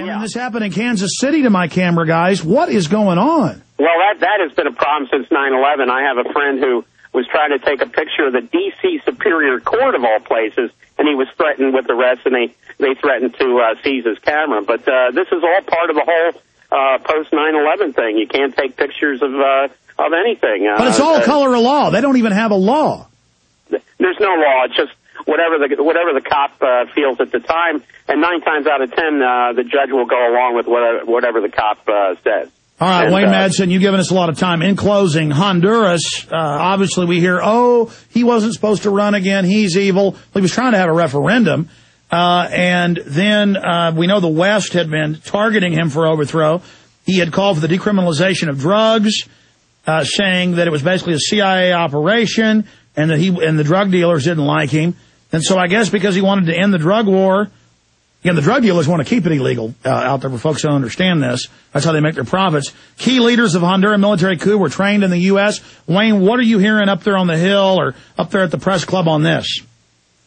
And this happened in Kansas City to my camera, guys. What is going on? Well, that has been a problem since 9/11. I have a friend who was trying to take a picture of the D.C. Superior Court of all places, and he was threatened with arrest, and they threatened to seize his camera. But this is all part of the whole post 9/11 thing. You can't take pictures of anything. But it's all color of law. They don't even have a law. There's no law. It's just whatever the cop feels at the time, and 9 times out of 10, the judge will go along with whatever the cop says. All right, Wayne Madsen, you've given us a lot of time. In closing, Honduras, obviously we hear, he wasn't supposed to run again, he's evil. He was trying to have a referendum, and then we know the West had been targeting him for overthrow. He had called for the decriminalization of drugs, saying that it was basically a CIA operation, and that the drug dealers didn't like him. And so I guess because he wanted to end the drug war, the drug dealers want to keep it illegal out there for folks who don't understand this. That's how they make their profits. Key leaders of Honduran military coup were trained in the U.S. Wayne, what are you hearing up there on the Hill or up there at the press club on this?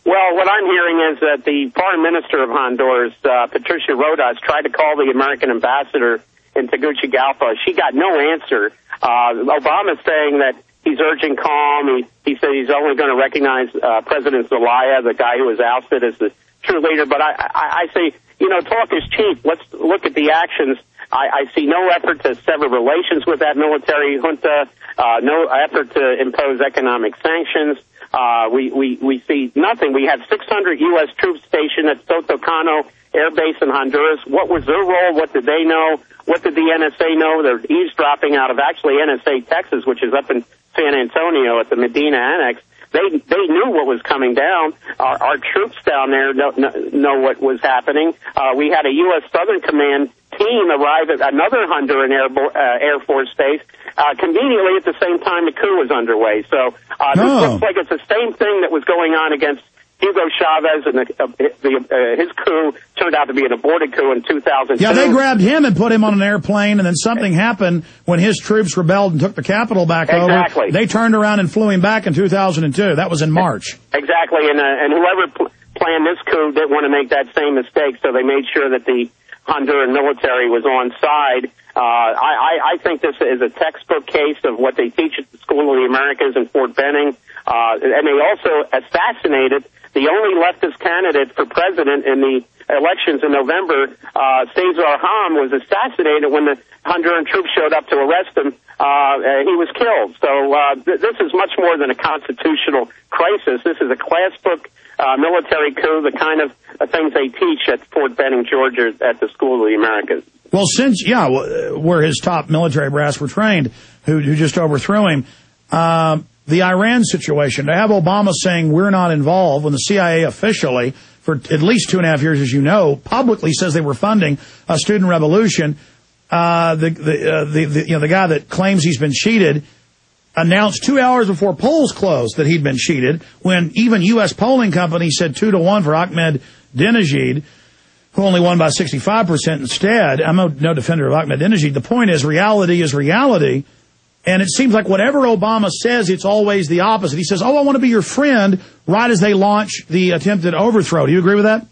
Well, what I'm hearing is that the foreign minister of Honduras, Patricia Rodas, tried to call the American ambassador in Tegucigalpa. She got no answer. Obama's saying that he's urging calm. He said he's only going to recognize President Zelaya, the guy who was ousted, as the true leader. But I say, talk is cheap. Let's look at the actions. I see no effort to sever relations with that military junta, no effort to impose economic sanctions. We see nothing. We have 600 U.S. troops stationed at Sotocano Air Base in Honduras. What was their role? What did they know? What did the NSA know? They're eavesdropping out of actually NSA Texas, which is up in San Antonio at the Medina Annex. They knew what was coming down. Our troops down there know what was happening. We had a U.S. Southern Command team arrive at another Honduran Air Force base conveniently at the same time the coup was underway. So this looks like it's the same thing that was going on against Hugo Chavez, and his coup turned out to be an aborted coup in 2002. Yeah, they grabbed him and put him on an airplane, and then something happened when his troops rebelled and took the capital back over. They turned around and flew him back in 2002. That was in March. Exactly, and whoever planned this coup didn't want to make that same mistake, so they made sure that the Honduran military was on side. I think this is a textbook case of what they teach at the School of the Americas in Fort Benning, and they also assassinated the only leftist candidate for president in the elections in November. Cesar Ham was assassinated when the Honduran troops showed up to arrest him. He was killed. So this is much more than a constitutional crisis. This is a class book military coup, the kind of things they teach at Fort Benning, Georgia, at the School of the Americas. Well, since, where his top military brass were trained, who just overthrew him, the Iran situation, to have Obama saying we're not involved when the CIA officially, for at least 2.5 years, as you know, publicly says they were funding a student revolution. The guy that claims he's been cheated announced 2 hours before polls closed that he'd been cheated, when even U.S. polling companies said 2-1 for Ahmadinejad, who only won by 65% instead. I'm no defender of Ahmadinejad. The point is reality. And it seems like whatever Obama says, it's always the opposite. He says, I want to be your friend, right as they launch the attempted overthrow. Do you agree with that?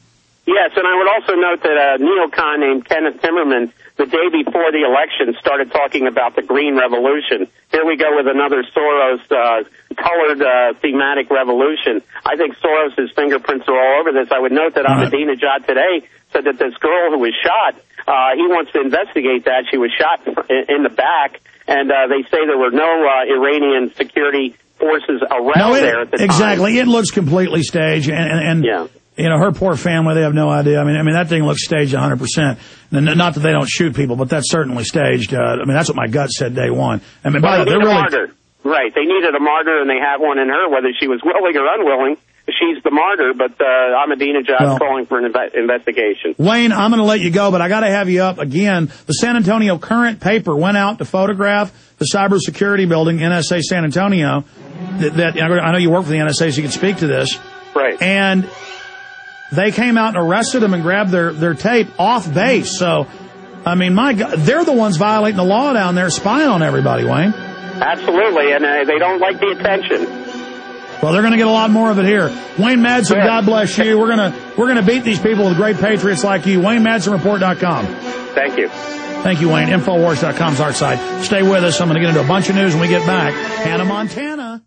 Yes, and I would also note that a neocon named Kenneth Timmerman, the day before the election, started talking about the Green Revolution. Here we go with another Soros-colored thematic revolution. I think Soros' fingerprints are all over this. I would note that Ahmadinejad today said that this girl who was shot, he wants to investigate that. She was shot in the back, and they say there were no Iranian security forces around there at the time. Exactly. It looks completely staged, and her poor family, they have no idea. I mean, that thing looks staged 100%. Not that they don't shoot people, but that's certainly staged. That's what my gut said day one. I mean, by the way, they're really... martyr. Right. They needed a martyr, and they had one in her, whether she was willing or unwilling. She's the martyr, but Ahmadinejad's calling for an investigation. Wayne, I'm going to let you go, but I got to have you up again. The San Antonio Current paper went out to photograph the cybersecurity building, NSA San Antonio. That I know you work for the NSA, so you can speak to this. Right. And they came out and arrested them and grabbed their tape off base. So, I mean, my God, they're the ones violating the law down there, spying on everybody, Wayne. Absolutely, and they don't like the attention. Well, they're going to get a lot more of it here. Wayne Madsen, God bless you. We're going to beat these people with great patriots like you. WayneMadsenReport.com. Thank you. Thank you, Wayne. Infowars.com is our site. Stay with us. I'm going to get into a bunch of news when we get back. Hannah, Montana.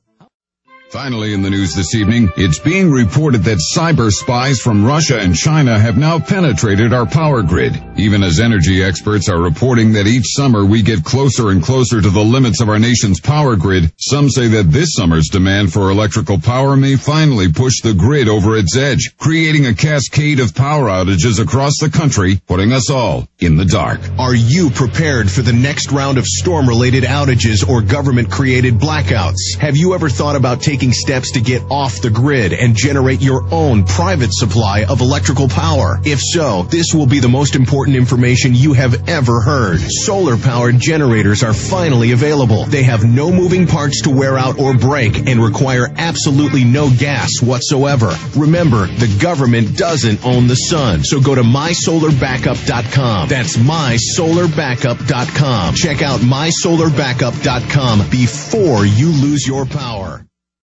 Finally in the news this evening, it's being reported that cyber spies from Russia and China have now penetrated our power grid. Even as energy experts are reporting that each summer we get closer and closer to the limits of our nation's power grid, some say that this summer's demand for electrical power may finally push the grid over its edge, creating a cascade of power outages across the country, putting us all in the dark. Are you prepared for the next round of storm-related outages or government-created blackouts? Have you ever thought about taking steps to get off the grid and generate your own private supply of electrical power? If so, this will be the most important information you have ever heard. Solar-powered generators are finally available. They have no moving parts to wear out or break and require absolutely no gas whatsoever. Remember, the government doesn't own the sun, so go to mysolarbackup.com. That's mysolarbackup.com. Check out mysolarbackup.com before you lose your power.